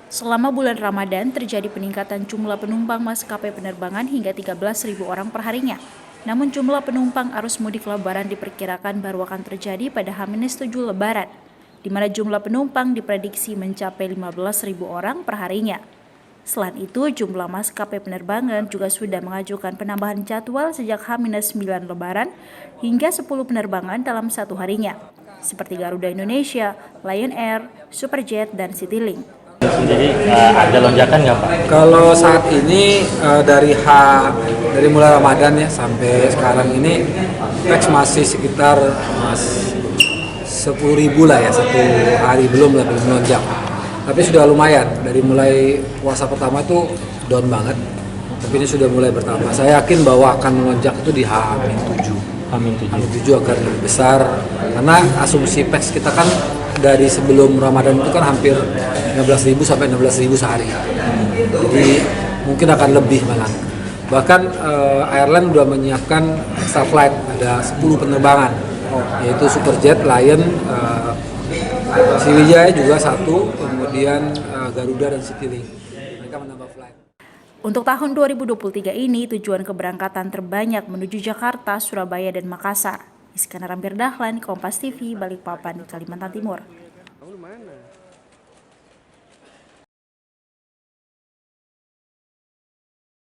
Selama bulan Ramadan terjadi peningkatan jumlah penumpang maskapai penerbangan hingga 13.000 orang per harinya. Namun jumlah penumpang arus mudik Lebaran diperkirakan baru akan terjadi pada H-7 Lebaran, di mana jumlah penumpang diprediksi mencapai 15.000 orang per harinya. Selain itu, jumlah maskapai penerbangan juga sudah mengajukan penambahan jadwal sejak H-9 Lebaran hingga 10 penerbangan dalam satu harinya, seperti Garuda Indonesia, Lion Air, Superjet, dan Citylink. Jadi ada lonjakan nggak Pak? Kalau saat ini dari mulai Ramadan ya sampai sekarang ini teks masih sekitar 10.000 lah ya, satu hari belum lonjak. Tapi sudah lumayan, dari mulai puasa pertama tuh down banget, tapi ini sudah mulai bertambah. Saya yakin bahwa akan melonjak itu di H-7. H-7 akan lebih besar, karena asumsi PEX kita kan dari sebelum Ramadan itu kan hampir 15.000 sampai 16.000 sehari. Jadi mungkin akan lebih malah. Bahkan airline sudah menyiapkan extra flight, ada 10 penerbangan, yaitu Superjet, Lion, Sriwijaya juga satu, kemudian Garuda dan Citylink. Mereka menambah flight. Untuk tahun 2023 ini, tujuan keberangkatan terbanyak menuju Jakarta, Surabaya, dan Makassar. Iskandar Dahlan, Kompas TV, Balikpapan, Kalimantan Timur.